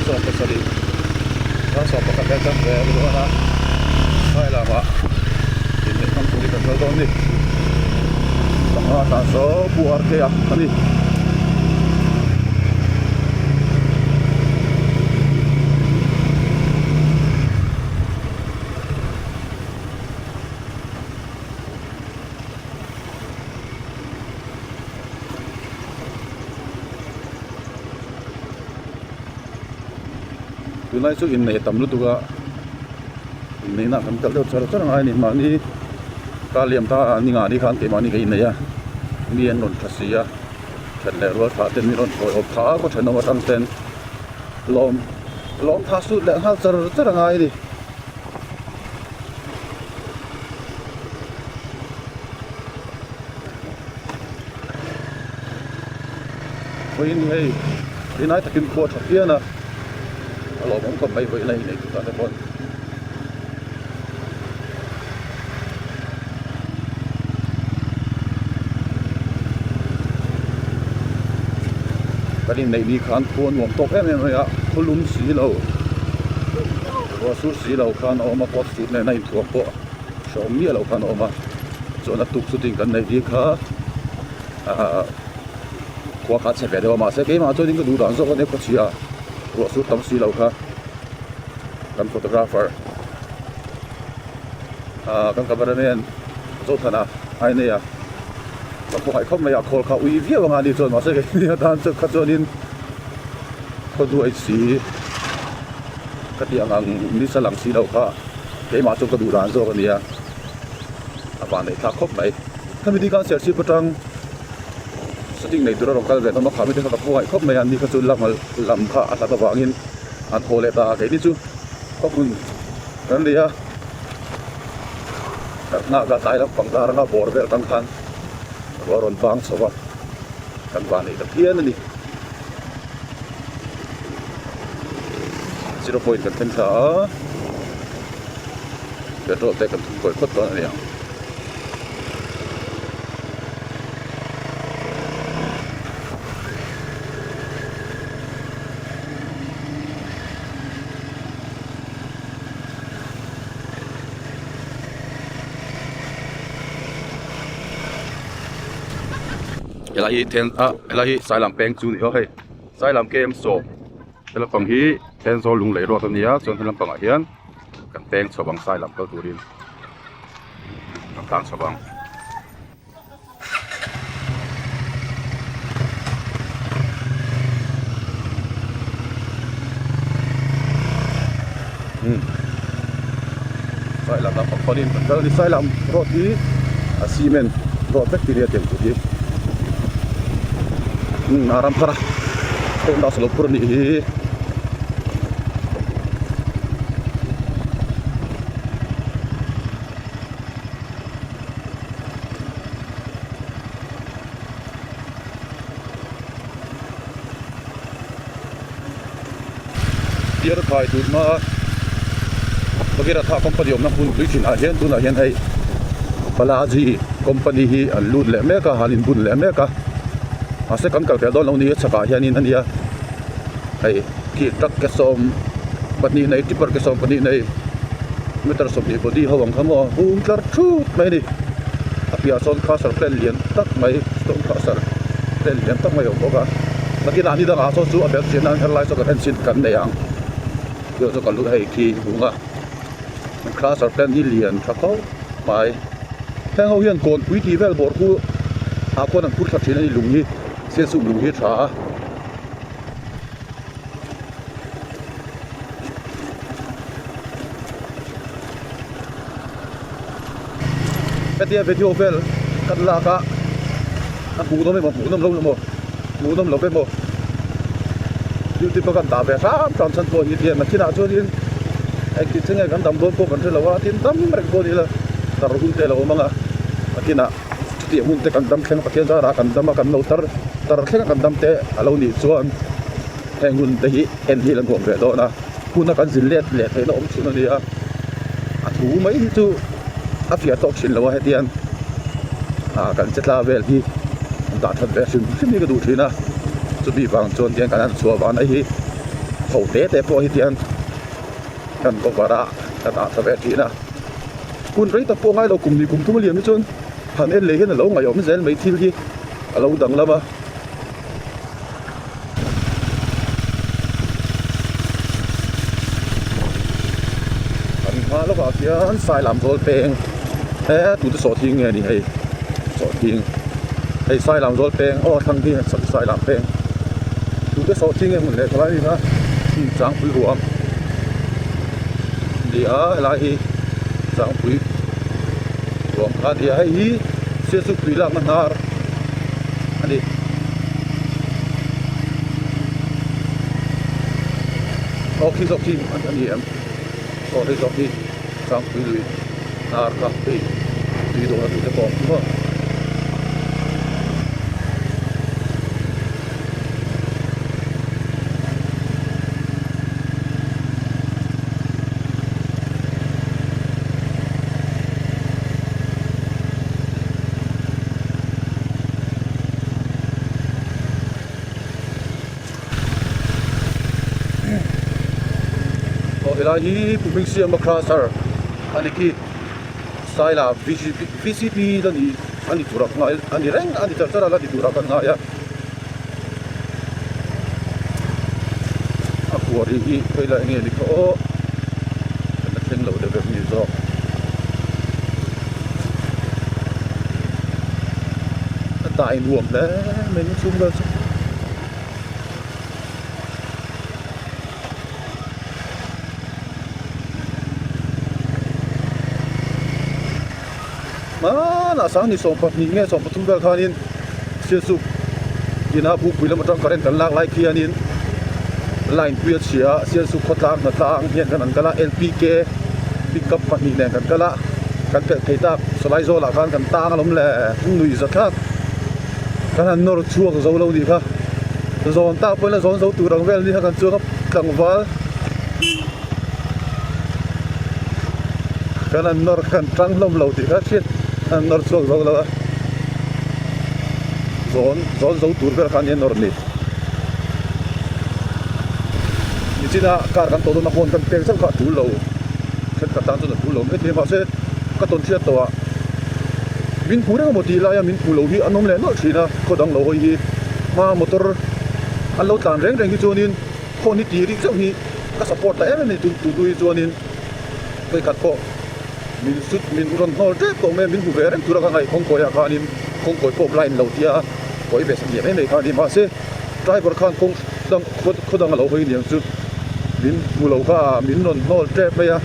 so pasali ta so pa ka ta ve lo na hai la ma in ne kam ni ka do ni ta ta so buar ke ya ani tunai su in nei tam lu tuga in nei na kan kal do char char ngai ni ma ni ka liam ta ni nga ni khan ke ma ni ke in nei ya ni en non thasia than le ro tha ten mi ron ko op tha ko thano tang ten lom tha su le hal char char ngai ni oi ni hei inai takin ko tha pia na lo cũng không bay với này này chúng ta thấy con cái này đi khán cuốn nguồn tóc em rồi ạ có lúm xí lâu có số xí lâu khán ở mà có số này thuộc bộ số mía lâu khán ở mà cho nó tục số tiền cái này đi khá qua khá sẽ về đâu mà sẽ cái mà cho những cái đủ đàn số cái này có gì à rồi số tấm xí lâu khá kan photographer kan cameraman zo thana ai ne ya ko ai khom ya khol kha ui via nga ni chon ma se ke ni dan chu kha chonin ko du ai si ka ti ang ni sa lang si lo kha ke ma chu ka du ran zo ka ni ya apa nei tha khop mai thami di kan ser si patang setting nei dura rokal ve ma kha mi ka ko ai khop mai an ni ka chu lam kha asa ta wangin an khole ta ke ni chu cóคุณนั่นดีอ่ะน่าจะตายแล้วฝั่งตาเราบอร์เวลตั้งคันบอร์นฟังสวัสดิ์กันบ้านนี้ตะเพียนนี่0 point กันเป็นขาเกิดโรคแต่กันถูกกดตัวนี่อ่ะelahi ten elahi sai lam peng chu ni ho hei sai lam kem so tela pang hi ten so lung lei ro ta nia chon tela pang a hian kan peng so bang sai lam kal turin kan tang so bang sai lam pang phonin kan ni sai lam ro hi a cement ro bacteria tem tu hi naram para kung nasa lupur ni dia khai tu ma bagira tha company om na hun bridge na hian tu na hian hei Balaji company hi an lut le me ka halin bun le me ka ase kan kal tel don lo ni chaka hianin ania ai ki truck ke som patni nei tipper ke som patni nei meter som ni body hawang khamo hung tlar thu mai ni apia son khasar plan lian tak mai stone khasar plan lian tak mai oka lakin ani da aso chu abel sinan herlai so ka hensin kan nei ang yo so kan lu hai ki hunga khasar plan ni lian thako mai thang ho hian kon pui ti vel bor ku a kon an pur thla thin ani lung hi sẽ dùng lùng hết ra cái tia video về cắt lá cả mù nó mới mù nó lâu rồi mù nó lâu bên mù YouTube kan ta về sao trong sân phố như thế mà khi nào cho đi anh chị thấy cái đầm đốn cô còn thấy là quá tin tâm rồi cô đi là ta rồi cũng thấy là ông mà khi nào thì hun te kan dam khen pa khen ra kan dam kan no tar khen kan dam te alo ni chuan heng hun te hi en hi lan thom ve do na hun kan zin let he no om chu na ni a thu mai chu a fia tok shin lo he tian kan chetla vel hi ta that ve sim ni ka du thina chu bi wang chon tian kan an chuwa wan ai hi thầu tế tế po hi tian kan ko bara ta ta sa ve ti na kun rei ta po ngai lo kum ni kum thum liam ni chun han en le hen lo ngai om zel mai thil hi alo dang lama an ha lo ka kian sai lam zol peng tu te so thing nge ni hei so thing hei sai lam zol peng o thang di sai lam peng tu te so thing nge mun le thlai ni na chang pui ruam dia lai chang pui ruam kha dia hei se su pui la manar ani oki ani em sorry oki chang pui lui nar ka pui đi đồ là tụi nó còn đúng không? Thì là gì cũng mình xem mà khá sợ anh ấy sai là VCP đó thì anh đi turak ngay anh đi reng anh đi chợ là đi turak ngay ya aku hari ini là nghe đi có nó khen lâu để về như đó tại buồn đấy mình xuống đó mà sáng ni sòng phật ni nghe sòng phật tung bel khanin siêu sụp ina bu pui lam atang karen kan lak lai khi anin line pui chia siêu sụp khot lak na tang hian kan an kala LPK pickup phật ni nen kan kala kan ke keita solai zo la kan tang lom le nui za thak kan an nor chuak zo lo di kha zon ta poi la zon zo tu rang vel ni kan chuak tlang wal kan an nor kan tang lom lo di kha shit an nor chuak zo lo zon zo tur ber khan nor ni china kar kan to na hon kan peng sang kha tu lo khet ka tan tu lo me te ma se ka ton chia to min pu ra mo ti la ya min pu lo hi anom le no china ko dang lo hi ma motor an lo tan reng hi chuanin khon ni ti ri chau hi ka support ta em ni tu hi chuanin kai kat ko min sut min ron hol te to me min pu ver tu ra ka ngai khong ko ya khanin khong koi pop line lo tia koi be sam ye me kha ni ma se driver khan khong dang ko dang lo hi ni chu min mu lo ka min non hol te pe ya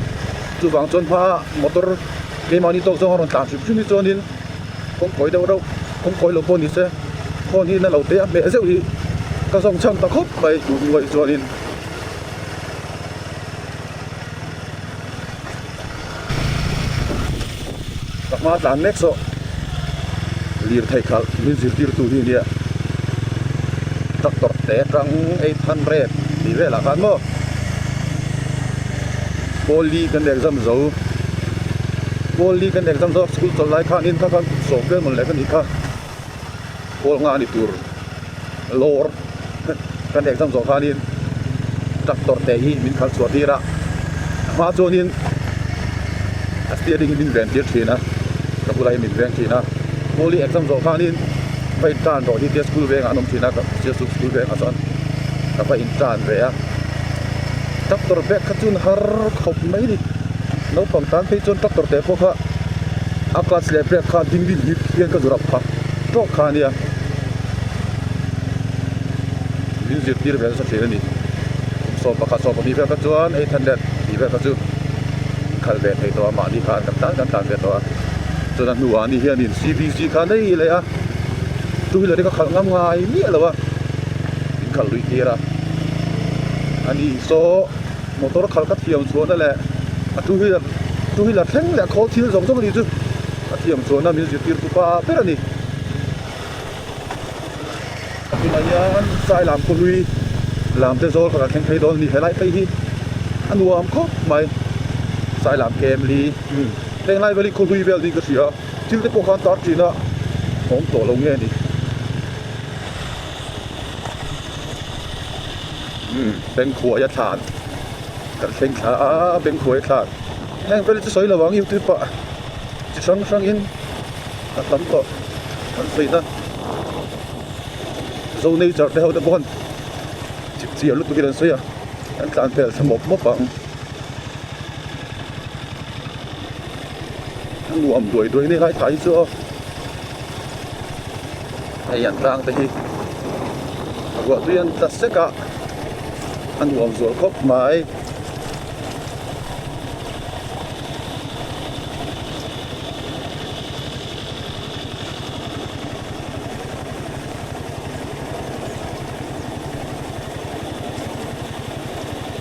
chu wang chon pha motor ke mani to zong ron ta chu ni chonin khong koi đâu khong koi lo pon ni se khon hi na lo te me zeu hi ka song chang ta khop bai tu ngoi chonin ma tan next so lir thai khal min zir tir tu hi nia tractor te tang 800 ni ve la khan mo poli kan exam zo school to lai khan in kha kan so ke mon le kan ni kha pol nga ni tur lor kan exam zo khan in tractor te hi min khal so tira ma chonin steering min van tir thina ka pulai min van thina poli exam zo khan in pai tan ro hi school ve anom thina ka school ve asan ka pa in tan ve a tractor bek khachun har khop mai ni no pam tan pe chon tractor te po kha aklas le brek kha ding ding hit hian ka zurap kha to kha nia min zir tir ve sa thena ni so pa kha so pa ni ve ka chuan 800 ni ve ka chu khal ve thei to ma ni khan kan tan ve to chuan nu ani hian in CBC kha nei le a tu hi le ka khal ngam ngai mi alawa in khal lui tira ani so motor khal ka thiam chuan la tu hi la thleng le khol thil zong zong ni chu a thiam chuan na min zir tir tu pa per ani yan sai lam ko lui làm te zol ka theng thei dol ni helai pe hi anuam khop mai sai lam kem li teng lai veli ko lui vel di ka sia til te po khan tar china hom to lo nge ni bên khối nhất thản cả sinh khá bên khối thản em phải cho soi là vắng YouTube ạ chỉ sang sang in tấm cọ gì đó dâu này chợt theo được bon chỉ lúc tôi đi soi à anh cạn phải sắm một bằng anh nuông đuổi này lại thấy chưa ai nhận đang thế vợ tôi ăn tất cả anh nuông rồi khóc mãi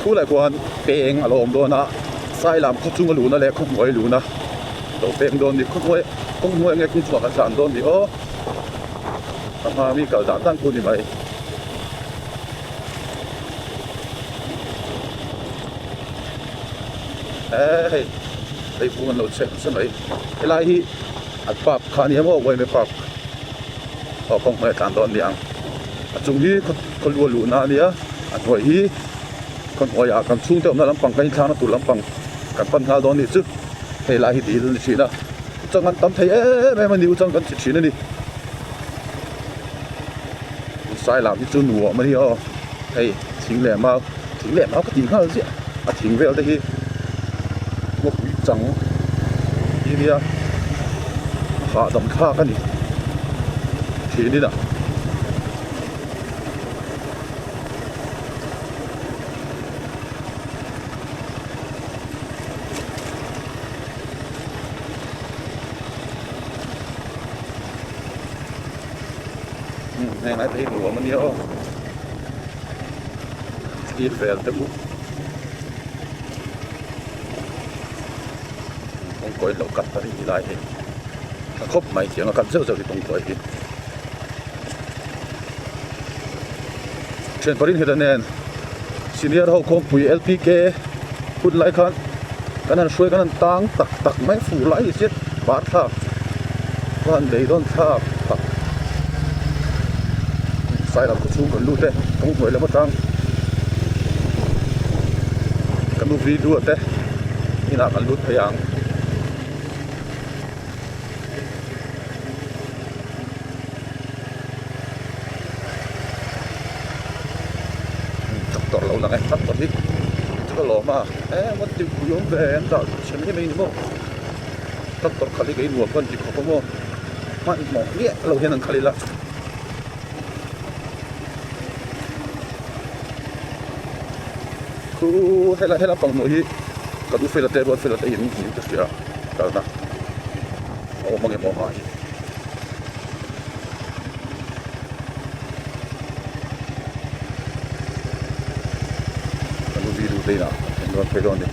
thu lại quan bèn ở lồng đó na sai làm khóc chung ở lũ na lẽ khóc ngồi lũ na đầu bèn đồn thì khóc ngồi nghe cũng chua cả sàn đồn thì ô mà mi cậu giảm tăng cô thì vậy ê đây phụ mình lột xe sân ấy cái lai hi ăn bắp khá nhiều mà quay mấy bắp họ không phải sàn đồn đi ăn chung hi con lúa lũ na đi á ăn hồi hi con hỏi à con xuống tới ông làm bằng cái thang nó tụt làm bằng cái phần thang đó này chứ hay là thì đi chỉ đó trong anh tắm thấy mấy mình đi trong cái chuyện này đi sai làm cái chỗ nùa mà đi hayทิ้งแหลมเอาก็ทิ้งเข้าสิทิ้งไว้เอาได้ที่พวกวิจังที่นี่ขาดำค่ากันนี่ทีนี้นะในไหนที่หัวมันเยอะที่แฟนตะบุตรงก้อยเรากัดไปที่ไรเองครบไม่เสียงกันเจ้าที่ตรงก้อยเช่นปริญญาแนนซีเนียร์เขาคงปุ๋ย LPK พูดไรกันกันนั้นช่วยกันนั้นตักไม่ฟูไหลเสียบาดท่าวันเดียดอนท่าตักใส่เราก็ชูกันลูดเต้ต้องหวยแล้วมาตั้งกันลูกวีดูเต้นี่น่ากันลูดพยางตักต่อเราหลังไงตักต่อที่จะก็หล่อมามันติดคุยงแบนจ้ะฉันไม่ไม่นี่มั้งตักต่อคาลิกไอ้หนวดกันจิบเขามั้งมันหมอกเนี่ยเราเห็นนั่งคาลิละคือให้เราฟังหน่อยก็ดูเฟลเตอร์เฟลเตอร์อย่างนี้จะเสียกันนะโอ้มันยังมองหายก็ดูวีดูได้นะเห็นว่าเฟลอนนี่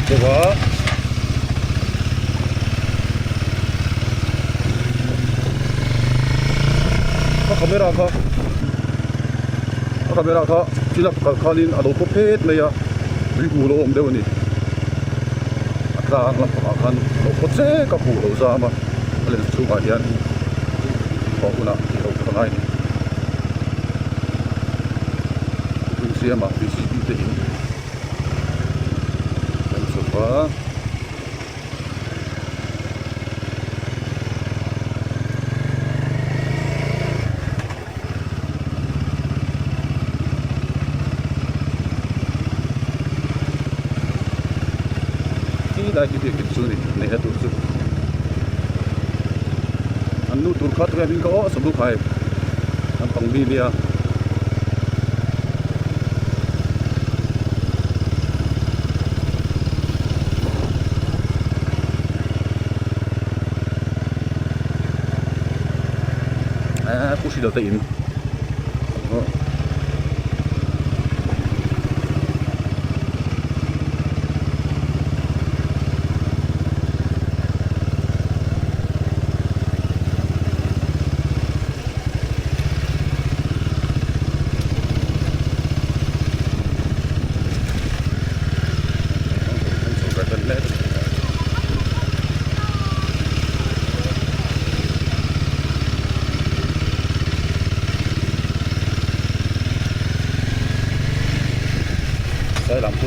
เดี๋ยวก็คาเมราเขาที่เราคาลินอารมณ์เพศเลยอะวิบูโรมเดี๋ยวนี้อัตราลำพังกันเราโคตรเจ๊กับผู้เราซามาเล่นสู้มาเดียนของคุณนะที่เราทำไงคุณเสียมาวิสิตที่หินเป็นสุภาพได้ที่เด็กสุดในเหตุสุดอันนู้นตุรคัตเรียนก็สมบูรณ์ไปอันตรงนี้เนี่ยผู้ชิดเอาแต่อิน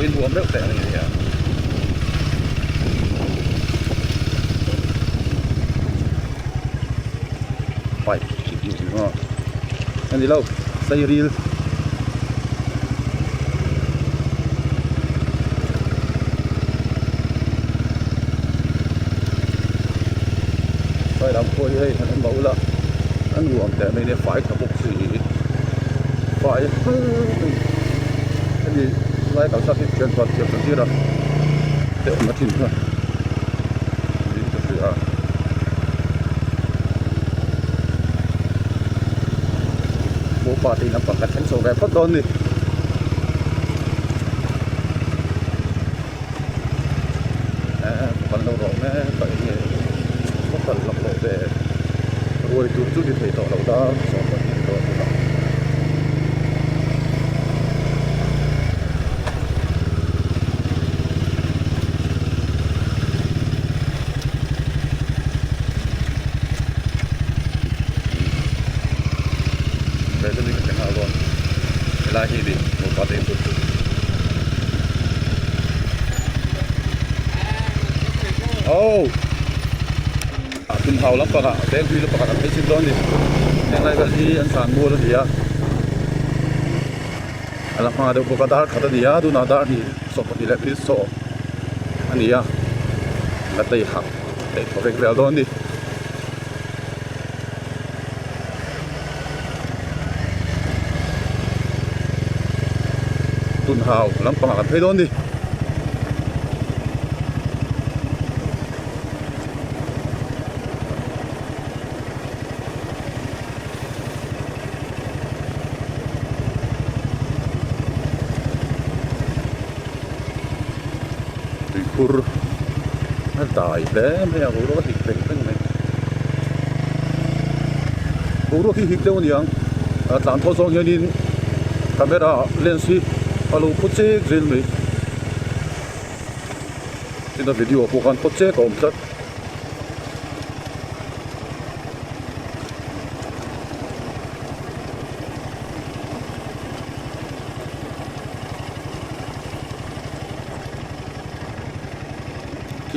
in rùm rất tệ này nhỉ phải anh đi lâu xây reel phải làm coi đây anh bảo là anh rùm tệ này phải cả một gì phải anh đi lại cả sát trên toàn tiệm cái gì đó để mà tin thôi đi từ từ bố bà thì nằm bằng cái thánh số về phát đón đi phần đầu rộng này phải có phần lọc lộ để rồi chút đi thấy tỏ đầu đó số phần nhiều đó để cho mình cái nào luôn là gì đi một phát tiền ohคุณเผาแล้วปะกะแบงค์คุยแล้วปะกะไม่ชิมร้อนดิยังไงกันที่อันสานมัวแล้วดิอะอะไรมาเดี๋ยวปะกะดาร์ขัดดิอะดูน่าดาร์นี่สอบดีแล้วพิสโซอันนี้อะแล้วตีหักตีพอเร่งเร็วร้อนดิตุนเผาแล้วปะกะไม่ร้อนดิkur dai le me ya ro hi peng peng me ro hi hi deu niang tlan tho song hianin camera lens hi alo phoche zel me tin da video ko kan phoche ko om tat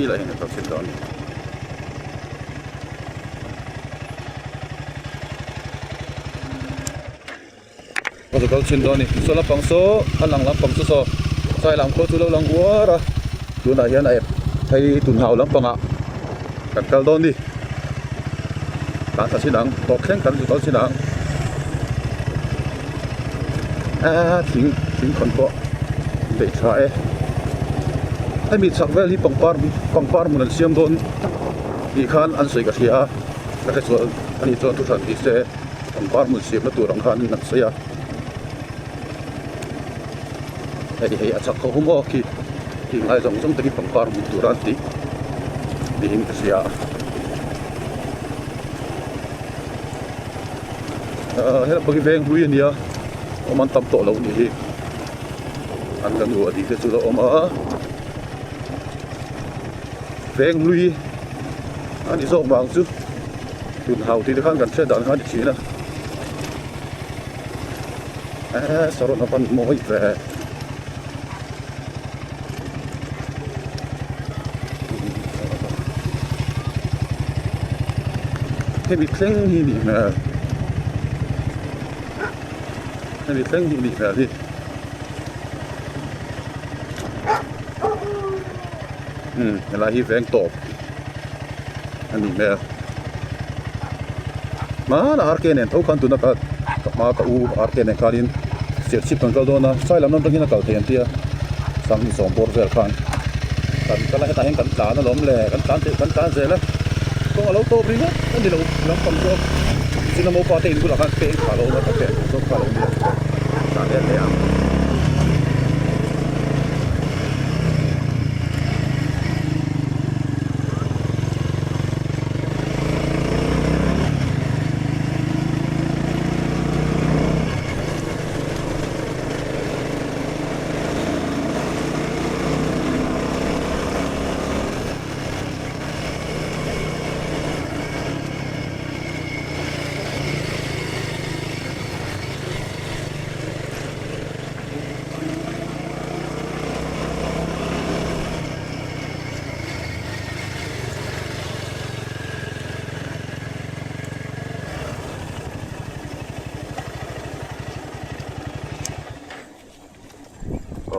lại này tao xin đón bây giờ tao xin đón này số là bằng số anh làm bằng số sai làm có số lâu làm quá rồi tụi này hiện nay thấy tụi hào lắm bằng ạ cắt cao đón đi bán thật xin đắng bọc khen cắn tụi tao xin đắng chính còn có để saiไอ้มีสักเวลี่ปังปาร์มันเสียมโดนอีกขันอันสวยกับเสียแล้วก็ส่วนอันนี้ส่วนทุกท่านที่เสียปังปาร์มันเสียมแล้วตัวรังขันนั่นเสียไอ้ที่ให้อาชักเขาหัวที่ไอ้สองตะกี้ปังปาร์มันตัวรันติดีหิ้งเสียเฮ้ยปกี้เวงลุยเนี่ยมันตั้มโตแล้วนี่อันกันดูดีที่สุดแล้วมาเวงลุยอันนี้ส่งบางสุดตุนเฮาที่ข้างกันเช่นดันข้างที่ชี้นะสารนับปันมวยแฝงให้มีเครื่องที่นี่นะให้มีเครื่องที่นี่นะที่เวลาที่แฝงตบอันนี้แม่มาอาร์เกนเนี่ยทุกคนตุนักมากับอาร์เกนเนี่ยการินเสียชิปกันก็โดนนะใช่แล้วนั่นตรงนี้นักการเทียนเตี้ยสังที่สองปอร์เซลคันกันให้ตายให้กันตานะล้มแหล่กันตาเสร็จแล้วก็เราโตปริ้งนั่นที่เราล้มความโตสิ่งที่เราพอตีนกูหลักกันเป็นขาโลมาตั้งแต่โตขาโลเนี่ยตาเด่นเลยอ่ะ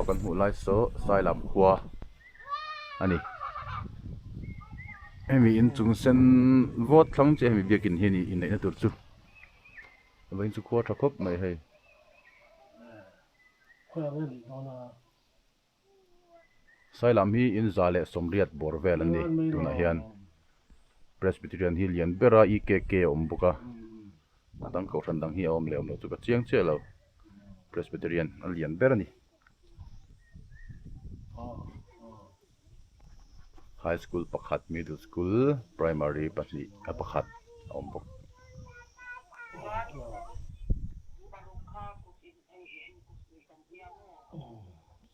กันหูไล่โซ่สายลำหัวอันนี้ให้มีอินจุงเซนวอดทั้งจะให้มีเบียกินเฮนี่อินในตัวจุวันจุกัวทักคบไม่ให้สายลำฮีอินซาเลสมเรียดบอร์เวลันนี่ตัวนั้นเฮียน Presbyterian Hill ยันเบราอีเกเกอมบุกะตั้งเขาทันดังฮีอมเลวเราจุกเชียงเชี่ยเรา Presbyterian อันยันเบรานี่ High School ประคัด Middle School Primary ปัจจุบันประคัดอมบุก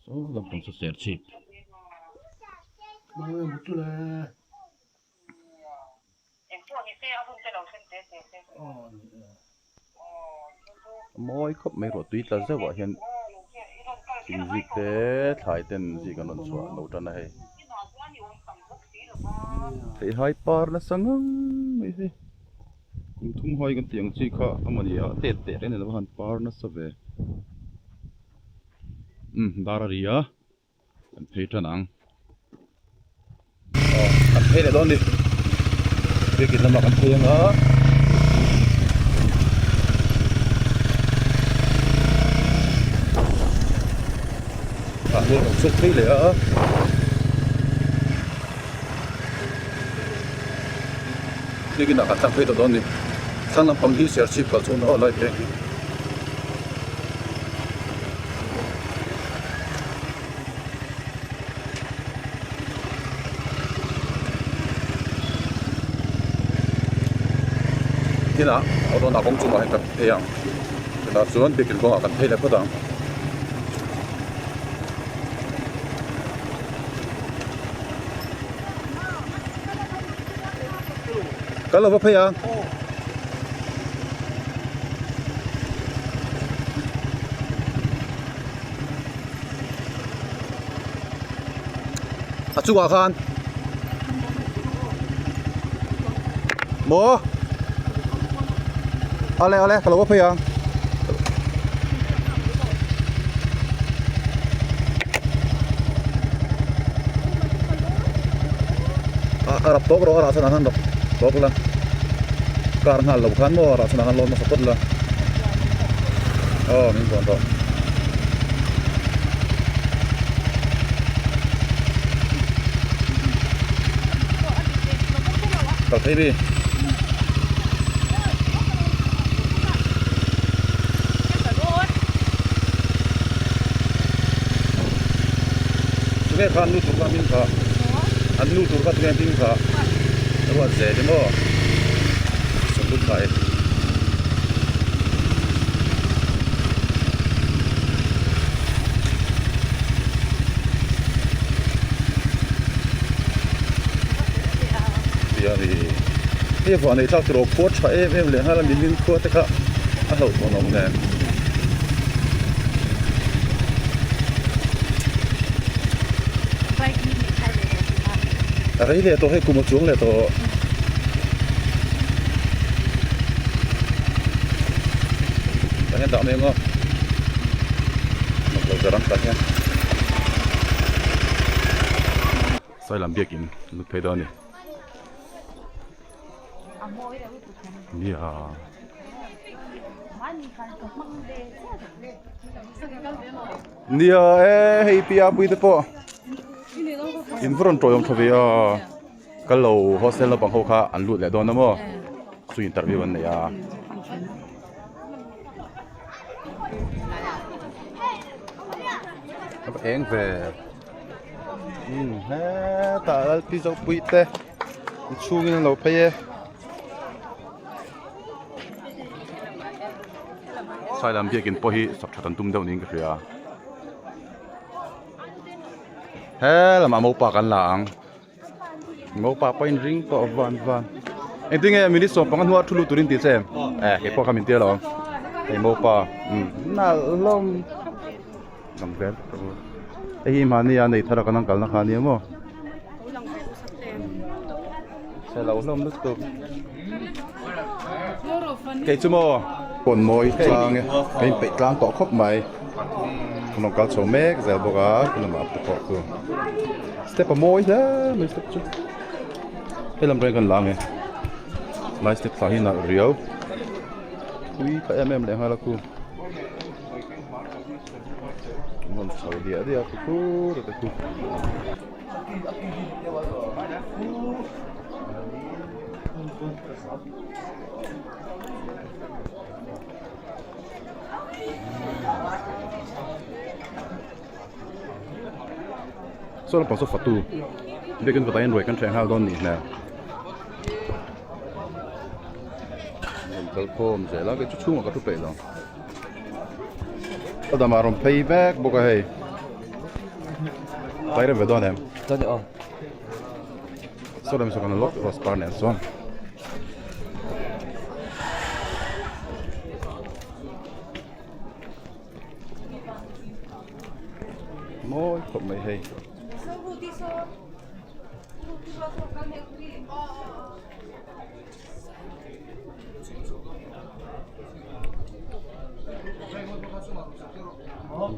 โอ้ลำพังสุดเสียชีพมาเลยหมดเลยมอยครับไม่รู้ตัวแต่จะว่าเห็นสิ่งที่เกิดถ่ายเต็นสิ่งกันนั่นส่วนโน้ตนั่นให้ที่ให้ปาร์นะสังงไม่ใช่ทุ่งหอยกันเตียงจีข้าทำมันยาเตะเตะเนี่ยนะว่าหันปาร์นะสับเวดารารียะอันเพจนังอันเพจเดี๋ยวโดนดิไปกินน้ำมันกันเพลงเหรอเรื่องของสุขีเลยนี่กินอะไรตั้งเพจตัวนี้ทั้งน้ำพังที่เสียชีพกับชนอะไรเพลงที่น่ะเอาตัวนักกงจุมาให้กับเพลงแต่ส่วนไปกินของกันเพลงเลยก็ต้องก็เราพยายามจุกอาคารโมอะไรก็เราพยายามรับโต๊ะรอราชนาฮันดอกโต๊ะละการงานเราขันว่าราชนาฮันลงมาสักคนละมีคนต่อตัดให้ดีนี่คันนู้ถูกกันพิงขาอันนู้ถูกกันพิงขาแล้วว่าเสียจังบ่สมบูรณ์ไปเดี๋ยวนี่ฝันในทักโรโคตรใช้เอ็มเลยฮะแล้วมีมินโคตรแต่ก็อ้าวตัวน้องเนี่ยอะไรเนี่ยตัวให้กูมาจ้วงเลยตัวแต่เนี่ยดาวเนี่ยก็เราจะรังกันเนี่ยใส่ลำเบียกินลูกเพดานนี่นี่นี่ให้พี่อาบุยเตปออินฟรอนต์ตัวยังทวีก็เราโฮสเทลเราบังคับข้าอันลุดเลยโดนนะมั้งสุอินเตอร์วิววันนี้เองเว้ยแต่เราพิจารณาปุยเตะช่วงนี้เราไปใส่ลำเบียกินพอฮีสับชัดตุ้มเดานิ่งก็คือเรามาหมูป่ากันหลังหมูป่าไปริงต่อวันเอ็งที่ไงมินิสโซปังกันหัวทุลุตุรินติเซมเห็นพวกคำมินเตียหรอไอ้หมูป่าน่าล้มกำเกิดไอ้มานี่อันไหนทาร์กันนั่งกันนักขันเนี่ยมั้งใช่เราล้มลึกตัวเกี่ยชั่วโมงคนมวยกลางเนี่ยเป็นเป็ดกลางเกาะคบใหม่ non calcio me zel boga kun ma to ko step a moi da me step chu helam ren kan lang e lai step sa hi na rio ui ka le hala ku non so dia ku da ku so là số phật tu để cái tay rồi cái trang hao don nè cái phôm sẽ là cái chút chung mà cái chút bể rồi có đam arom payback boga hay tay rồi về don em Don được không? so là mình sẽ còn lót vào spa này xong môi không mấy hay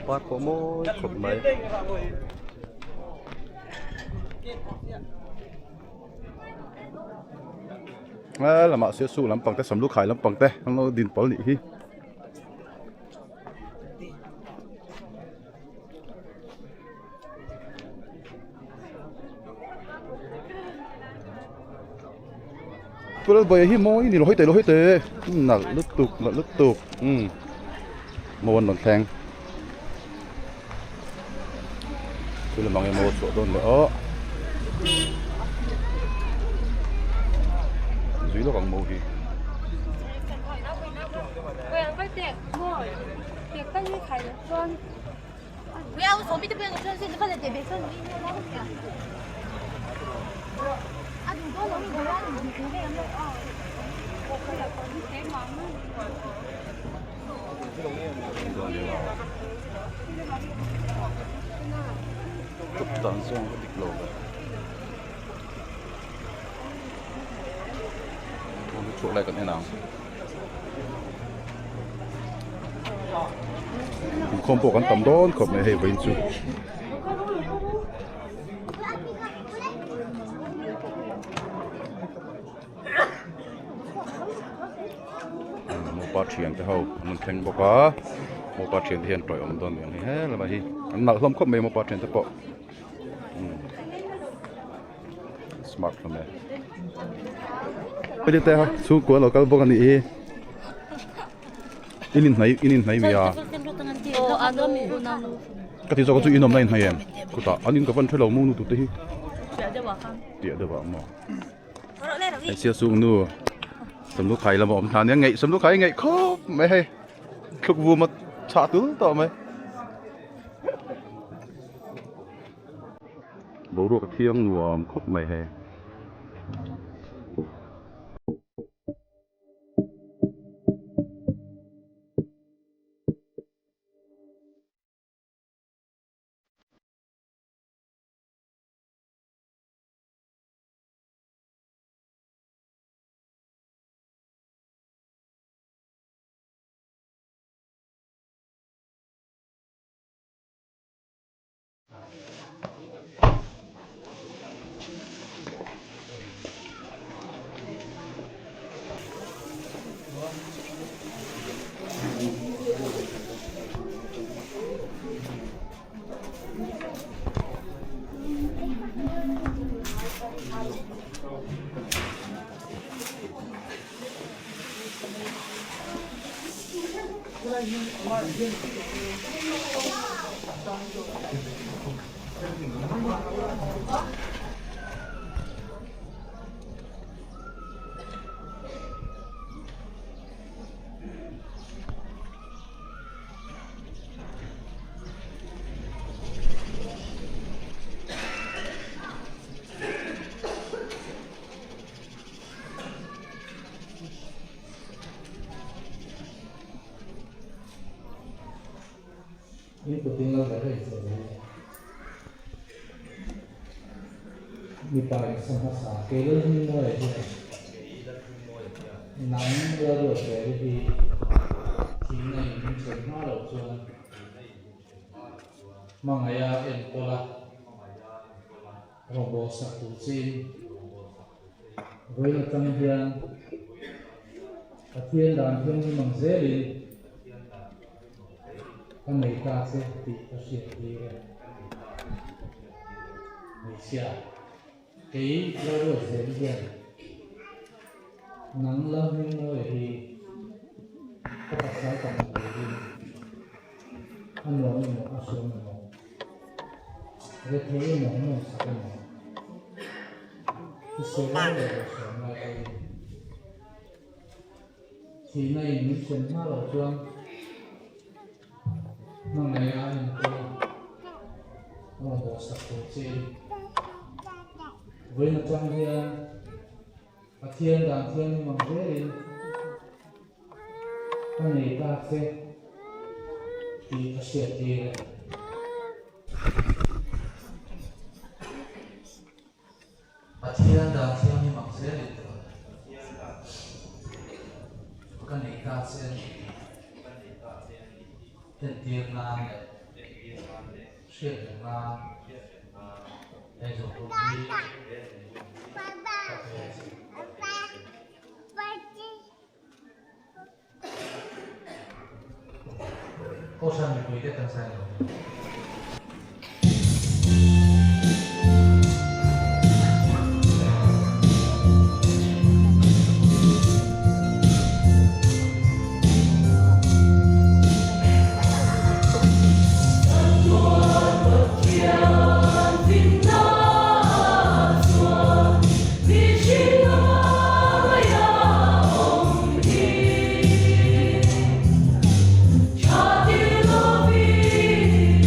phát có môi không mấy là mà sẽ su lắm bằng tay sắm lúc khai lắm bằng tay nó điên bỏ lị hi tôi bây giờ hi môiนี่เราให้เตะหนักลึกตุกมวนหนอนแทงคือเราบางอย่างมวนสวดโดนเลยdưới nó còn màu gì quen với tiệc ngồi tiệc tất nhiên khai được con不要手臂这边的顺序放在这边顺序应该那个啊你多容易的话你今天有没有啊我可以帮你帮忙吗cấp tán xong cái địch lầu này chỗ này cần thế nào không bộ con tầm đón không này hay với chú một ba chuyện thì hậu mình thành bộ cá một ba chuyện thì hiện trời ông đón miệng hết là mà hi nặng không có mấy một ba chuyện thì bộ smart lắm này bây giờ thế xuống của nó có bao nhiêu gì inin này bây giờ cái thứ có chú inom này này em cô ta anh có phần chơi lâu mông tụt đi tiệt được vào mà ai xia xuống nữa sắm lúc khai là bọn thằng nhá ngày sắm lúc khai ngày khóc mấy hay khóc vua mà trả tướng tao mấy bố ruột thiêng nuông khóc mấy hay Ini tinggal dari itu. Di paling sama sakit ini mulai dia. Nang baru dari di sini ini semua loh mangaya en kola robo sakuchin với một trong hiền thiên đàn thiên như bằng dễ đi các mấy ta sẽ bị phát hiện đi mấy xia cái lo rồi dễ hiền nắng lâm như ngồi thì các bạn sẽ còn một cái gì ăn uống như một ăn xuống như một cái thế nó sạch như một cái số đó là số này thì này những chuyện mà ở trong mà ngày ai cũng nó có sạch của chị với một trong thiên đàng thiên mà dễ đi cái này ta sẽ thì ta sẽ đi thiên đàng thiên mà dễ đi cái này ta sẽ tiền tiền làm chuyện làm để dùng công ty cô sang mình quý cái tầng sai rồi Cha ti lo vi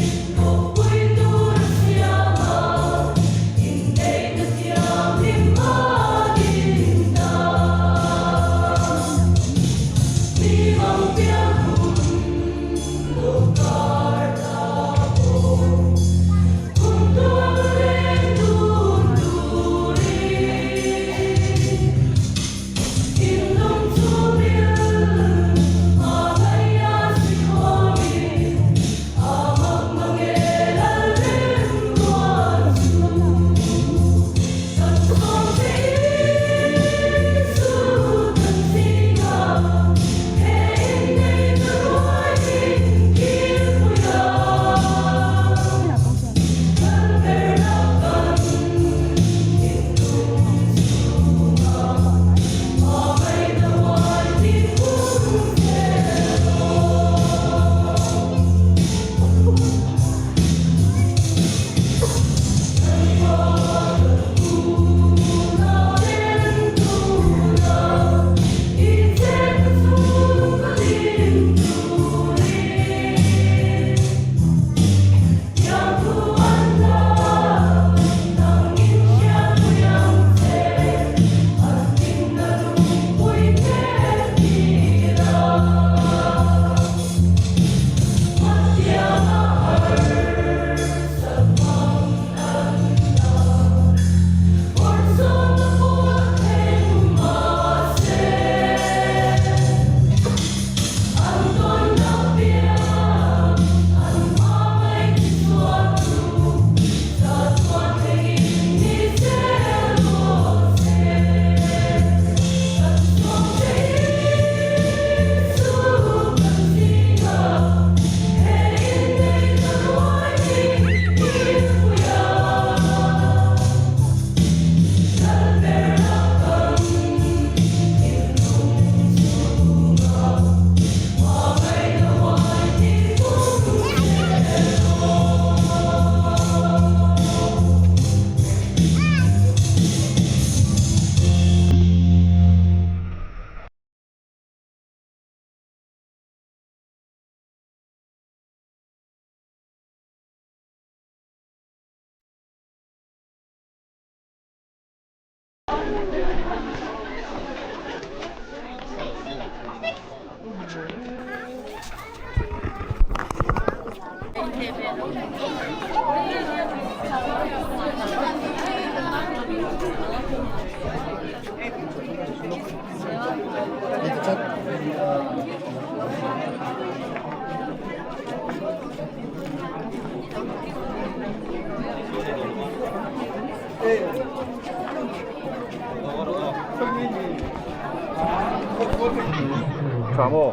Kamu?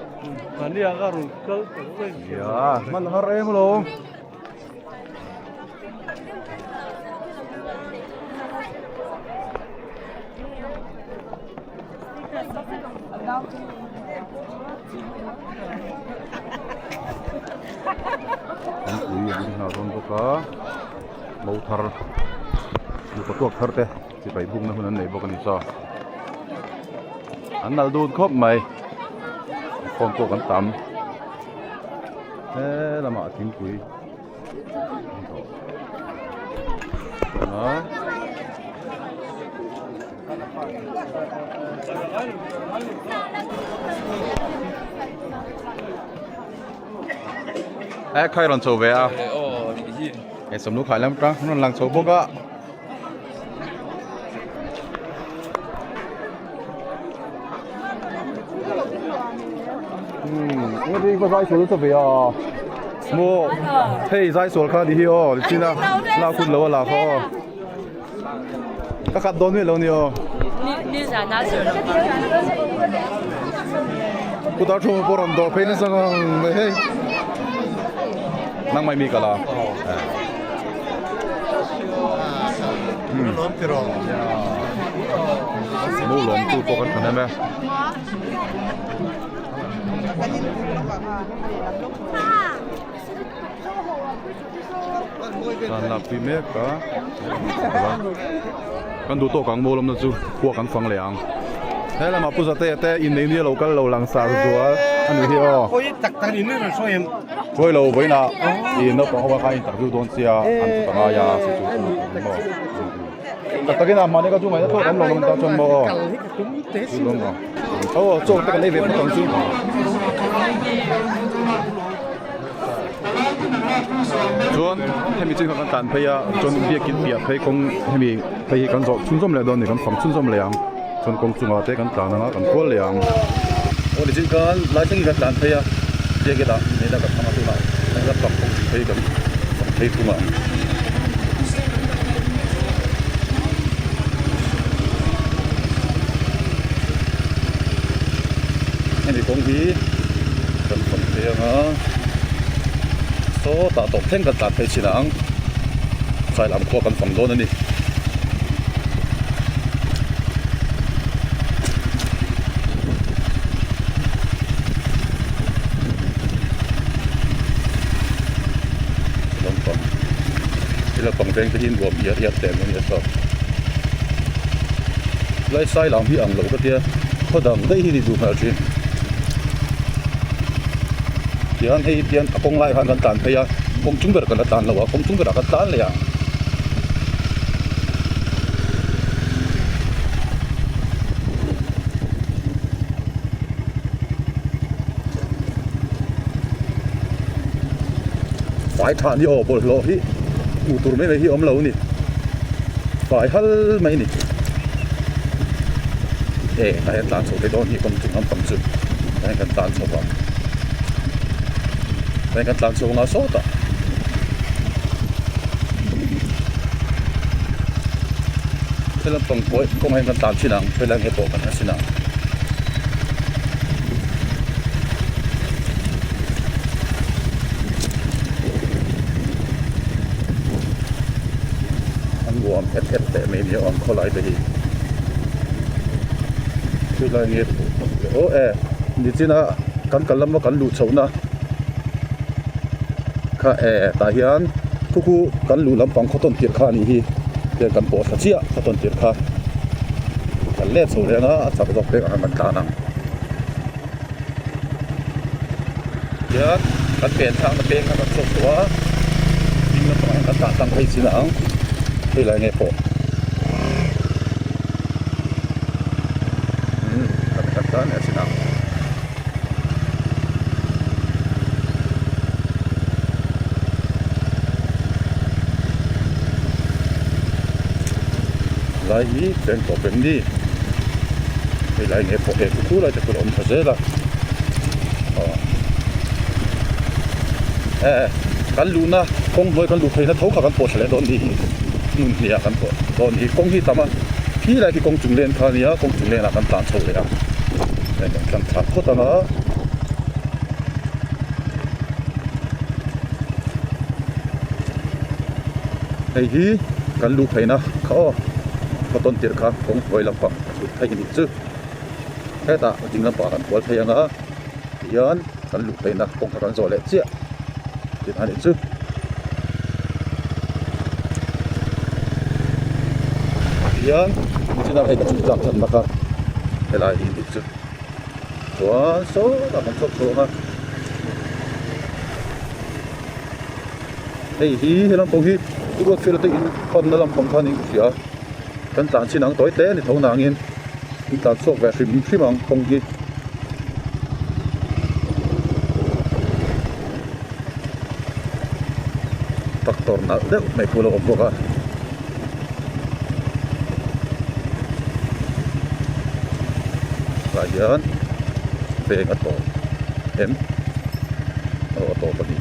Mandi agar rukal. Ya, mana hari belum? Nàoron bốc cá, màu thar, dù có tuộc thar thế, chỉ phải bung nó hơn này bốc cái này sao? Anh nào đun khóc mày, con tuộc anh tắm, thế là mà tiếng quý, đó. Khai lần sầu về à? Cái sầm lúc khai lắm trắng, nó lần sầu bốc á. Cái gì có giải số sầu về à? Mua, hey giải số khai đi hiểu, đi na, lao khun lâu là khó. Các khách đón về lâu nhiều.你在哪去了？ Cô ta chung một lần đó, phải nên sang mấy hey. Nang may mi ka la. Lom tiro. Mo lom tu to kan kana me. Kan la pi me ka. Kan du to kang mo lom na chu, kwa kan phang leang. Thế là mà bây giờ té in này lâu cái lâu lăng xa rồi anh hiểu không? Ôi tắc tắc đi nữa rồi em. Rồi lâu với nào, thì nó có hoa khai tắc du đón xe, anh tắc ai ya sự chú chú tắc cái nào mà cái chú mày nó thôi anh lòng ta trong mò, chú đúng không? Ô, chỗ tắc cái này về không còn chú. Chuan, hemi chính hắn tàn phải à, chuan việc kiến biệt phải công hemi phải cái chỗ chung lại đón để cái phòng chung lại chọn công chung ở đây kan tàn nó kan cuốn liang. Ôi đi chính kan lại chính kan tàn thấy à, dia kita ni dah kat sama tu lah, dah kat kampung thấy kan, thấy tu mà. Ini công ty kan phòng thấy à, số ta tổ thêm kan tàn thấy chỉ là sai làm qua kan phòng đó nữa đi. Là phòng tranh cái hình gồm yết tem như thế lấy sai làm hi ăn lẩu cái kia có đằng đây thì đủ phải chứ thì anh hay tiền công lại hàng tàn thấy à công chúng được cái tàn lẩu công chúng được cái tàn liền phải thàn đi ở bộ lỗ hi utur mấy này hi om lâu nè phải hal mấy nè này tàn số cái đó thì công chúng âm chụp này cái tàn số vào này cái tàn số ngã số ta thế là tổng cuối công hay cái tàn chi năng phải là cái bộ cái chi năng anhเผ็ดๆไม่มีอ่อนเขาไหลไปอีกคืออะไรเงี้ยโอ้นี่จีน่ะกันลำว่ากันหลุดเฉานะข้าตาเฮียนคู่กันหลุดลำฟังเขาต้นเกียร์ข้านี่ฮีเรื่องกันปวดเจี๊ยเขาต้นเกียร์ข้ากันเล่เฉาเลยนะจับดอกเล็กอันมันตานังเดี๋ยวกันเปลี่ยนทางมาเป็นกันสุดตัวยิ่งแล้วต้องกันตั้งให้จีน่ะที่ไรเงี้ยพอกันเนี่ยสินะไรนี้เป็นตัวเป็นดีที่ไรเงี้ยพอเห็นคู่ไรจะกระโดดเสียละกันรู้นะคงโดยกันรู้ใครนะเขาขับกันปวดเลยโดนดีนู่นเนี่ยกันปวดโดนดีคงที่ทำอ่ะ hi lai ki kong chung len kha nia kong chung len a kan tan chho le a nen kan thak khota na hei hi kan lu phaina kha ko ton tir kha kong hoi lam pa chu thai ni chu heta jing lam pa kan kwal thai anga yan kan lu phaina kong kan zo le chia ti han chu yan china hei kan jang chan na kha helai hi ni chu wa so ta man chok so ma hei hi helam pong hi tu fil te in khon na lam pong khaning sia kan tan chinang toy te ni thau nangin in ta sok ve hrim hrimang pong hi traktor na de mai pulo om boka bayan ve ngato em to pa ni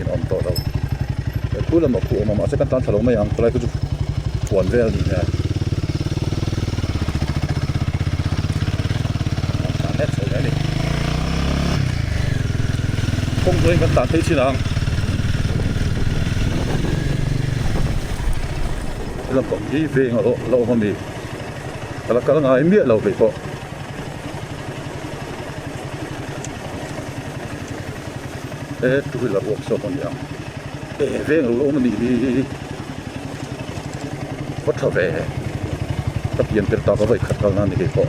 in om to đâu cú là một cụ mà sẽ cắt tan thảo mấy hàng lại cứ cuộn về gì nè hết rồi đấy không thấy cắt tan thấy chi nào làm công gì về ngõ lâu hôm đi cái là ngày miết lâu về bộ tôi là workshop con nhang về lâu mình đi bắt đầu về tập diện từ tao có vậy khát khao nan thì có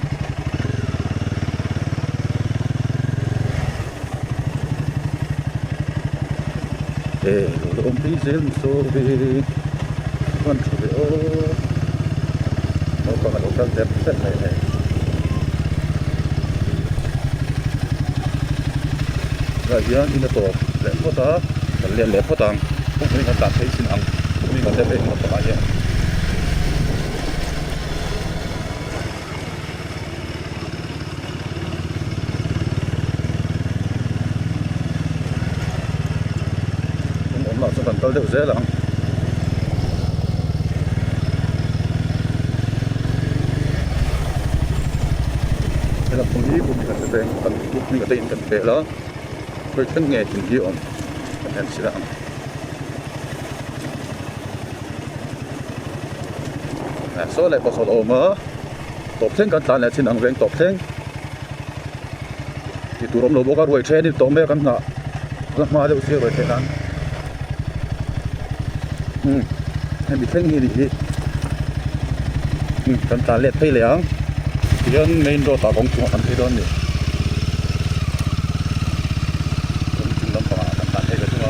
lâu mình đi xem số về quan trọng về nó còn là một cái đẹp rất này rồi giờ đi nó tổ lên phố ta lên lên phố tàng không phải là tạm thấy xin ăn không phải là để một cái gì ông nào sẽ cần tới được dễ lắm đây là phong lý của mình cần phải cần lúc mình có tiền cần phải đó với thân nghề trình hiệu cần sẽ làm số lại có số ổn mà top ten kan tan le chin ang veng top ten ti turom lo boka ruai chen ni to me kan na ma de usia ruai chen an mi theng hi ni kan tan le thei leang tian main ro ta kong chung an thei don ni kong chung lam pa kan tan thei ka chung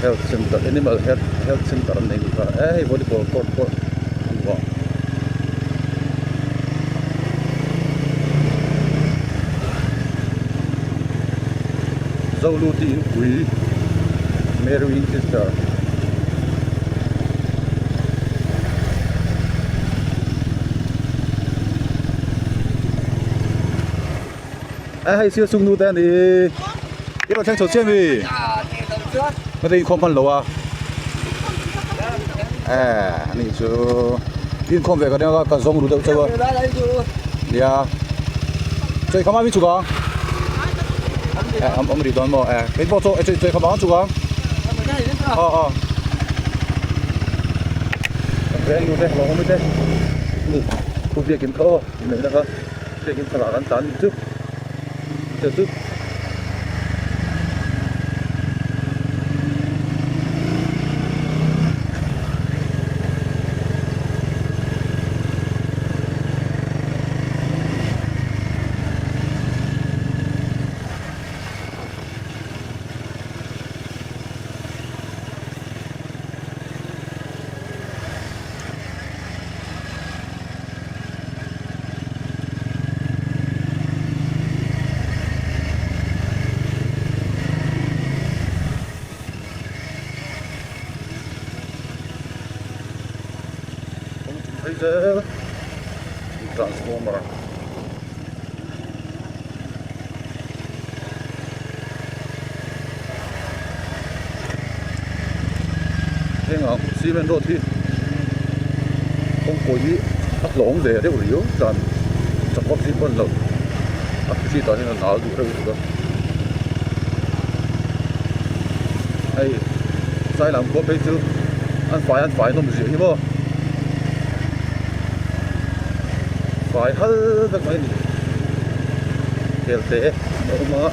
health center, animal health center này thì có volleyball court wow. Dâu lưu tin quý Mary Sister hay siêu sung nu tên thì cái bọn thanh sầu chiêm gì cái đây không phân lỗ này chú tin không về cái đó có giống đủ đâu chưa đi à chơi không ai biết chú con ông đi đón mò cái bộ chỗ chơi không bán chú con về anh về lỗ không biết đấy công việc kiếm thô thì mình đã có việc kiếm thợ gắn tán trước trước transformer thế nào xi men rồi thì không có gì hấp lỏng để đấy rồi còn chẳng có gì phân lỏng hấp chỉ tao nên là nào đủ rồi hay sai làm có bây giờ ăn phải nó mới dễ mà phải hết các mấy kẹt té mà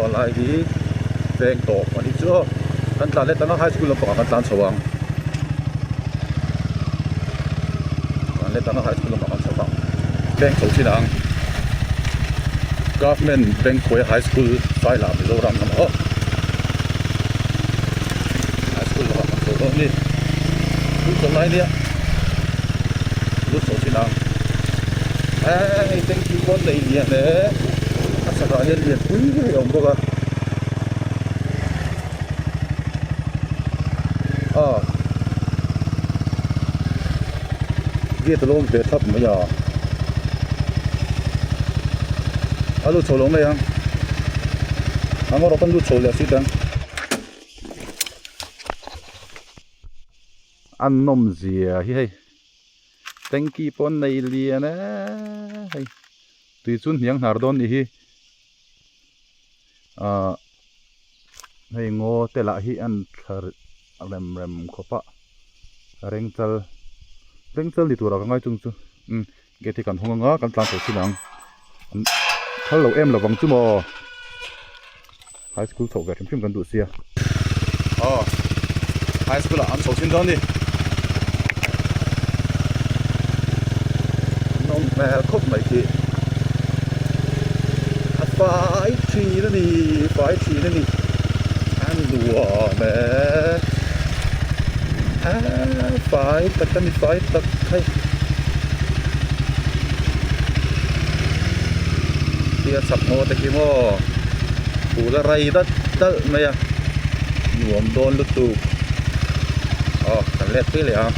lại đi ven tổ mà đi chưa anh ta lấy tao high school là bằng anh ta sầu ang anh lấy tao high school là bằng anh sầu ang ven tổ chỉ là government ven khối high school phải làm gì đâu làm nó high school là bằng sầu ang đi lúc trong này đi lúc tổ chỉ là ai tên kỹ con này liền đấy sao đó liền quý cái ông cô à kia tao lông về thấp bây giờ alo chầu lông đây anh có đâu con lút chầu là xí đắng ăn nôm gì à hi tên kỹ con này liền á tùy chun hiang har don hi hay ngô tê lại hi ăn rem khopa reng chal đi tura ngay chung chu cái thì cần không ngó cần plan tổ chức năng hello em là vòng chu mò high school thầu về phim cần đủ xia high school là ăn sầu xin đón đi nông mẹ khóc mấy chị phải chi nữa đi ăn đùa mẹ phải tất cả phải tất hay kia sập ngô tê kia mò phủ ra ray đất mày à nhuộm đôn lụt tù thằng lẹt thế liền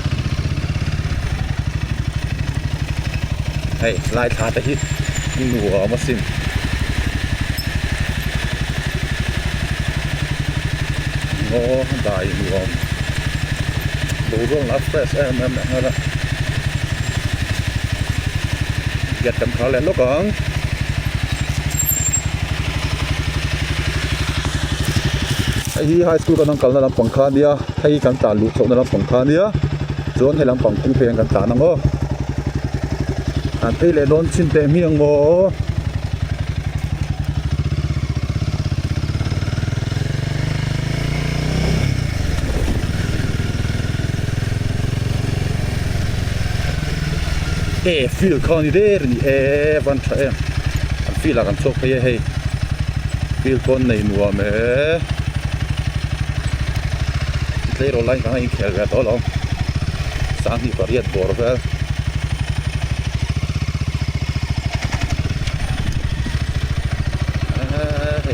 hay lai thà tê hít nhuộm mất sim ngô đại nhuộm đủ luôn là fresh em nghe đó gạt cầm khảo lên lúc còn ai high school kan kal na lam pangkha nia hei kan ta lu thok na lam pangkha nia zon helam pang kung pheng kan ta nang o an te le don chin te miang mo feel candidate ni van tra an feel la kan chok pe hei feel kon nei nuwa me lấy rồi lại cái kia cái đó luôn sáng thì phải bỏ ra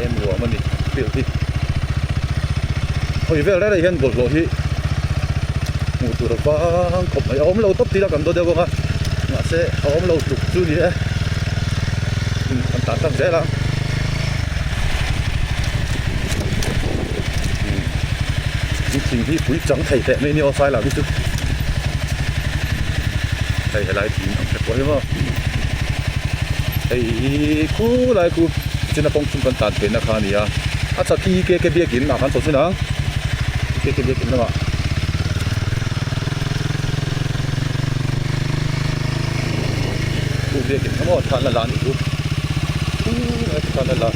em mua mà đi biểu đi hồi về đây hiện bột rồi hi một tụi nó vang cọp mấy ốm lâu tấp tí là cầm tôi đeo không à mà sẽ ốm lâu chụp chú gì đấy còn tạt tầm dễ lắm chính thì quý trắng thầy tệ mấy nhiều sai là cái chứ thầy lại thì không thể có mà thầy cú lại cú trên là phong trung cần tạt bên là khá nhiều à sao khi cái bia kín mà hắn tổ chức nào cái bia kín đó mà cú bia kín nó mà thằng là làm gì cú thằng là làm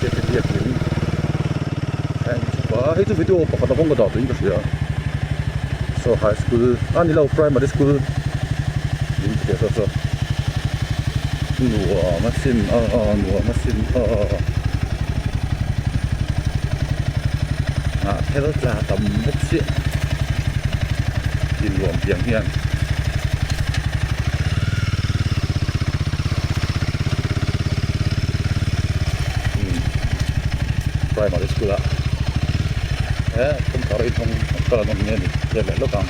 cái bia kín hết cái video bắt đầu phong cái đó thì cái gì so high school anh lâu primary school những cái đó so nua machine thế đó là tầm hết chuyện nhìn luồng tiếng hiền primary school ạ không có đây không có là nông nghiệp thì lại lúc nào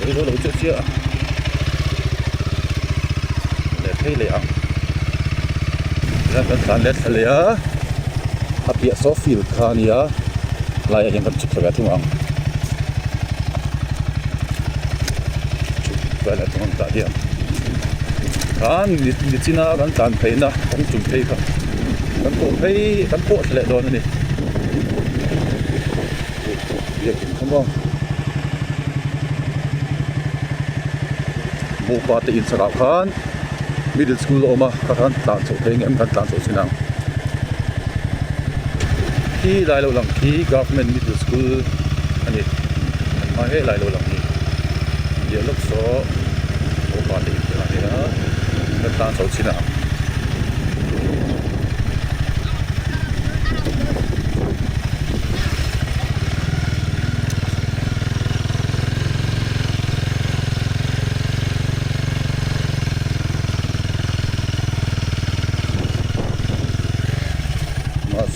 cái đó là chuyện chưa để thấy liền kan tan let thalia apia sofil khania lai yang kan chuk thega thumang wala thong ta hian kan ni china kan tan pheina kan chung phei kha kan ko thle don ani ye kin khomong mo pa te in saka khan middle school oma kan tan chok theng em kan tan chok sinang ki lai lo lang ki government middle school ani ma he lai lo lang ni ye lok so mo pa te in saka ni na kan tan chok sinang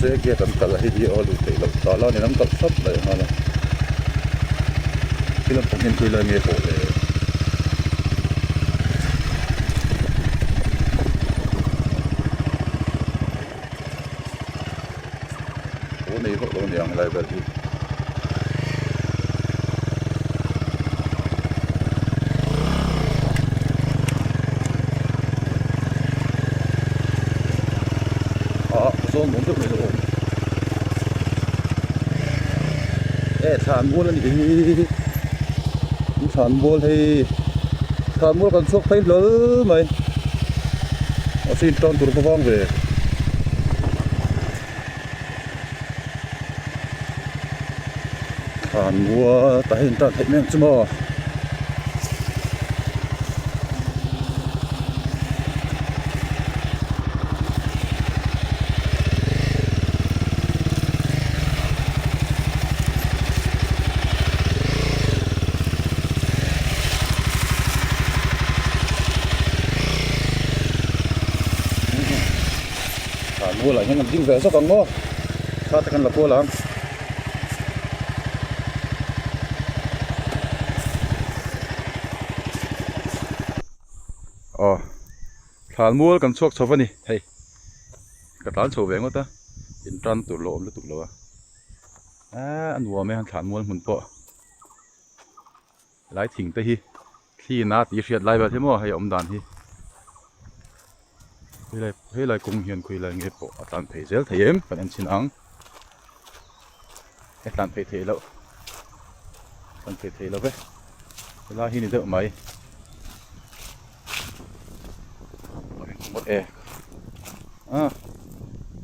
sẽ kia tận tận hay đi ở lụt thì lụt đó là nên nắm tập sắp lại mà là khi làm công nhân cười lời nghề khổ để bố này hộ đồ nhàng lại về thì muốn được này rồi, thàn mua lên đi, thàn mua thì thàn mua còn suốt thấy lớn mày, xin tròn tụi nó vong về, thàn mua tại hiện tại thấy men chứ mà. Mua lại những cái về rất còn ngon, sao ta cần là mua làm? Thằng mua cần suốt số này, hey, cái tán số về ngót ta, in trăn tụt lỗ nó tụt lỗ, anh mua mấy thằng mua mình bỏ, lái thỉnh tới hi, khi nát thì phiệt lại vào thế mà hay ông đàn hi. Thế lại cùng hiền quỳ lại nghiệp bộ tàn thể dễ thấy em và em xin ăn cái tàn thể lậu tàn thể lậu vậy là hi này đỡ máy một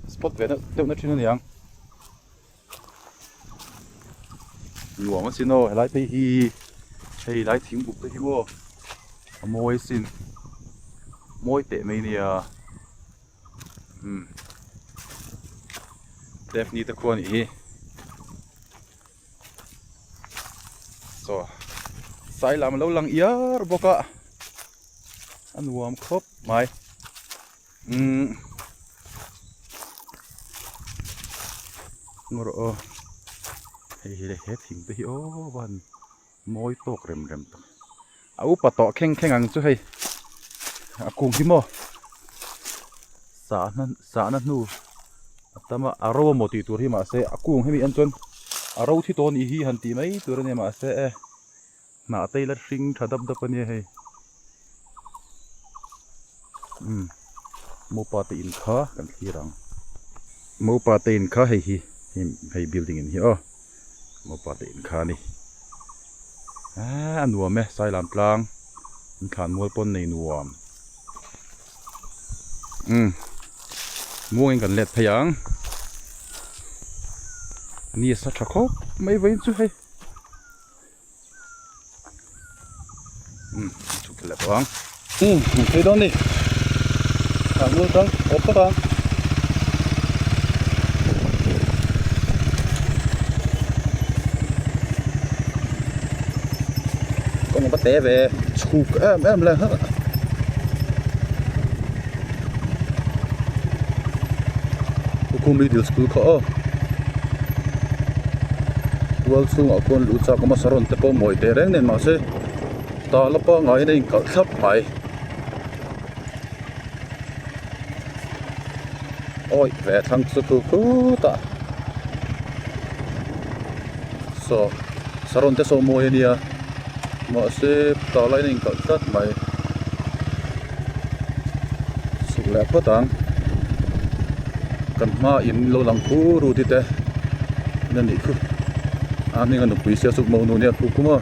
spot về nó nó trên nó nhiều mà xin nó lại thấy hi hay lại thiếu bụng thấy mua môi xin môi tệ mấy nè definitely the quantity so sai làm lâu lăng yar boka ăn warm khop mai ngoro hey hết thỉnh tới ô van môi tóc rem rem áo pa to keng keng ang chu hey cùng hi mo sa nan nu tama aro mo ti tur hi ma se akung hemi an chon aro thi ton I hi han ti mai tur ne ma se na tei la ring thadap da pani he mo pa te in kha kan thi rang mo pa te in kha hei building in hi mo pa te in kha ni nuam me sai lam tlang an khan mol pon nei nuam mua anh cần lẹt thấy ang nia sa chả khó mấy vậy chứ hay chụp cái lẹt ang thấy đó đi mua tăng ốp tăng có một cái té về chụp em là hết middle school ko wal sung akon lu cha kama saron te po moi te reng nen ma se ta la pa ngai nei ka thap mai oi ve thang chu ku ta so saron te so mo nia mo se ta lai ning ka tat mai su la pa tang kan ma in lo lang pu ru ti te na ni khu ani kan pui sia su mo nu nia khu kuma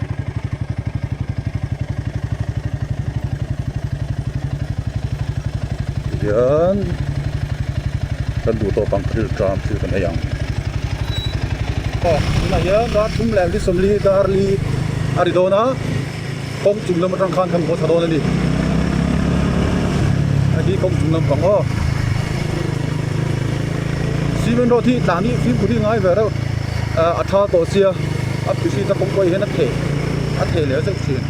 yan kan du to pang thil tram thil kan ayang na yan da thum lem li somli darli aridona kong chung lam rang khan kan ko thadon ni adi kong chung lam pang o simen ro thi tani phim ku thi ngai ve ra atha to sia ap ki si ta kong koi hen a the le sa chin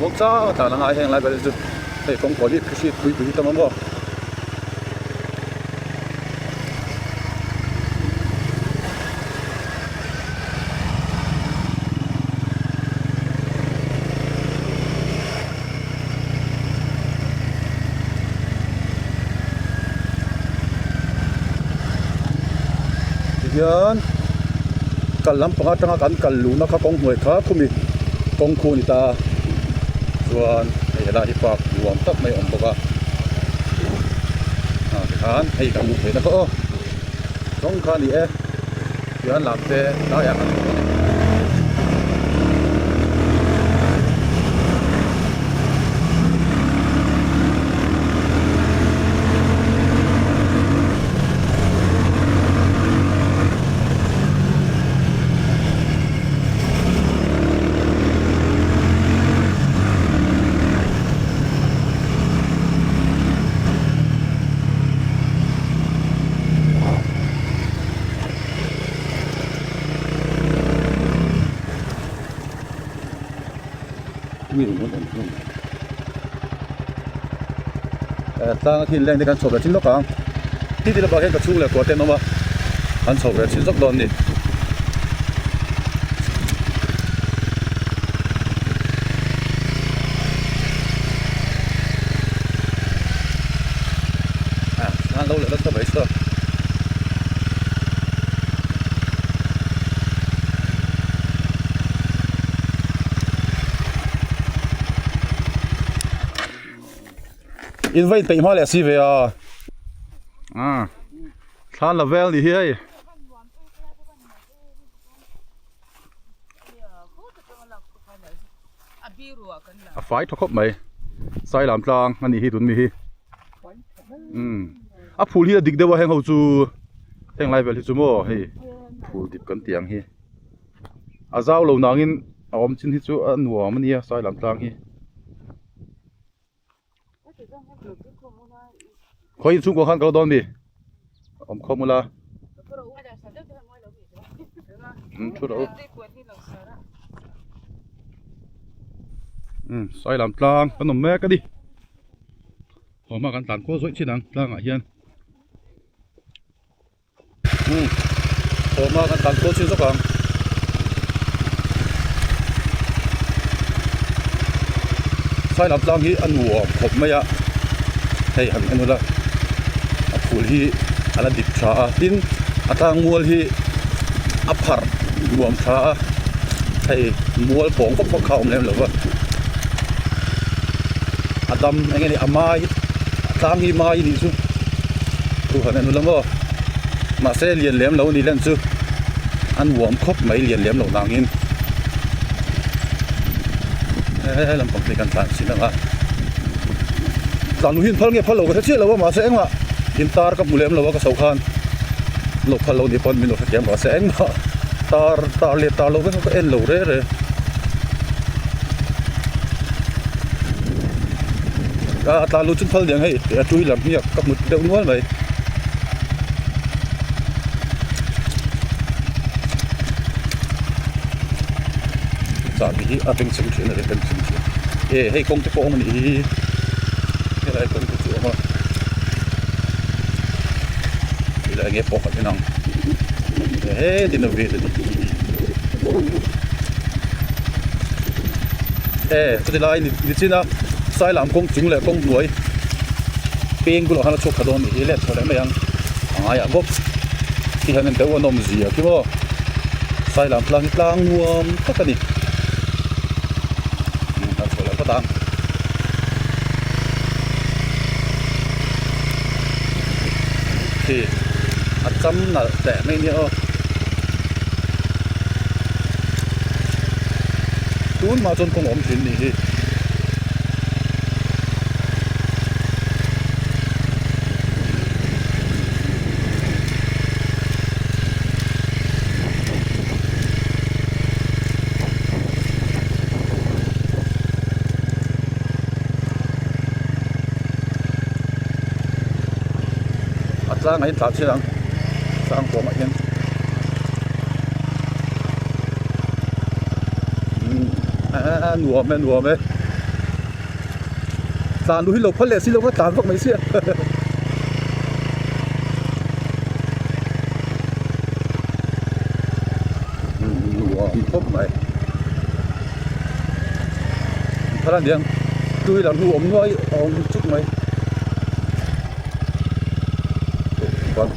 bốc cha ta là ngay hàng lại bây giờ thì không có gì cái gì quý tâm lắm yan cần lắm phong trăng cần cần lú nó khá con người khá không bị con khu người taส่วนไอ้ดาที่ปากรวมตับไม่อมปกทานให้กันลูกเห็นนะก็ต้องการนี่ย้อนหลังเตะได้อย่างนั้นวิ่งมุ่งตั้งที่แรงในการสอบแบบชิ้นละกลางที่เราบอกให้กระชุ่มเลยกว่าเต็มมาอันสอบแบบชิ้นสักดอนนี่นั่นเราเลยแล้วก็ไปสอบอินไว้ตีมาเลยสิเวียท่านละเวลนี่เฮ้ยไฟทกบไหมใส่ลำกลางอันนี้ฮิตุนมีฮิผู้ที่ดิกเดว่าแห่งเขาจูแห่งไรเวลที่จูโม่เฮ้ยผู้ดิบกันเตียงฮิเจ้าเหล่านางอินอมจินที่จูอันหัวมันเนี่ยใส่ลำกลางฮิขอยินสุ่งกว่าขันกระโดดดิอมข้อมูลละชุดเอาใส่ลำกลางขนมแม่ก็ดิพอมากันตันโค้ดสวยชิ้นหนังกลางอ่ะเฮียนพอมากันตันโค้ดชิ้นสักครั้งใส่ลำกลางที่อันหัวผมไม่อะให้หันอันนู้นละผู้ที่อันนั้นดิบชาดินอัตรามัวที่อัพพาร์รวมชาให้มัวผงก็พอเข้ามาแล้วหรือว่าอัตราอย่างเงี้ยอามาตามที่มาอีนี่ซุผู้หันอันนู้นละมั้งมาเสียเลียนเหลี่ยมเรานี่เล่นซุอันรวมครบไม่เลียนเหลี่ยมเราต่างกินลำพังในการตัดสินนะตอนนู้นหินพัลเงี้ยพัลโลก็เชื่อแล้วว่ามาเสียงว่าหินตาร์กับมูเลมเราว่าก็สาวขันโลกพัลโลนี่ปนมีโลกแก่มาเสียงว่าตาเลียตาโลก็เอ็นโลเร่เลยตาลูจุนพัลยังให้จุยหลังเนี่ยกับมุดเดาวนวลไปสามีเป็นสิ่งที่อะไรเป็นสิ่งที่ให้คงจะโกงมันอีอะไรคนก็จู่มา là nghe bọc cái nòng thế thì nó về rồi tôi lại đi xin nào sai làm công chứng là công nuôi pin của nó chụp cái đó thì lấy thôi đấy mấy anh ai à bốc thì hắn đều có nôm gì à cái bộ sai làm lang nuông tất cả đi nó thôi là có đang thì chấm là để mấy nhiêu tuôn mà chân không ổn chuyện gì sang ngày tạt sang sang của mọi nhân nuông mẹ tàn đuôi lộc phát lệ xin lộc phát tàn vóc mấy xia nuông phốc mày thật là điên tôi là nuông nói ông chút mày còn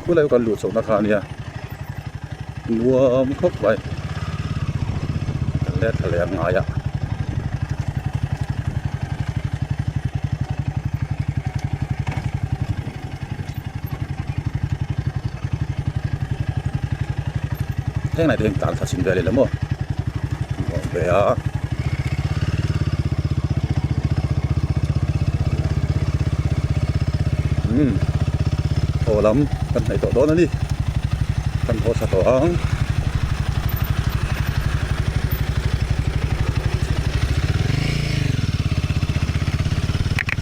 cứ lấy con lụt sống nó khá nè nuông phốc mày thật là ngại ạ thế này thì tạm thật xin về lắm rồi về à ồ lắm cần phải tổ đó nó đi cần có sạch tổ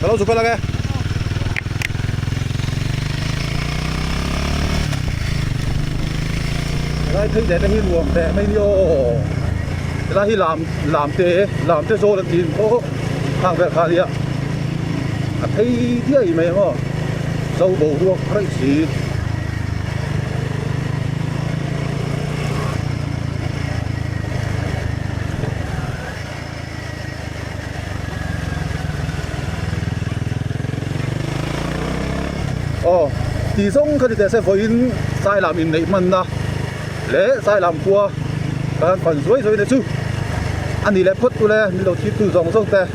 kalau suka lagi đây thấy để hi luồng để mấy điều đây hi làm thế rồi là tiền có hàng về khá đi ạ thấy thế gì mày mà dâu bầu ruộng cái gì thì giống cái gì sẽ phải sai làm in đấy mình à lẽ sai làm qua cái phần dưới đấy chứ anh đi lại phút tôi này mình đầu tiên từ dòng sông thế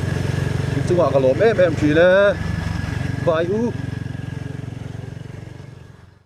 chúng ta có lốm em chỉ là vài u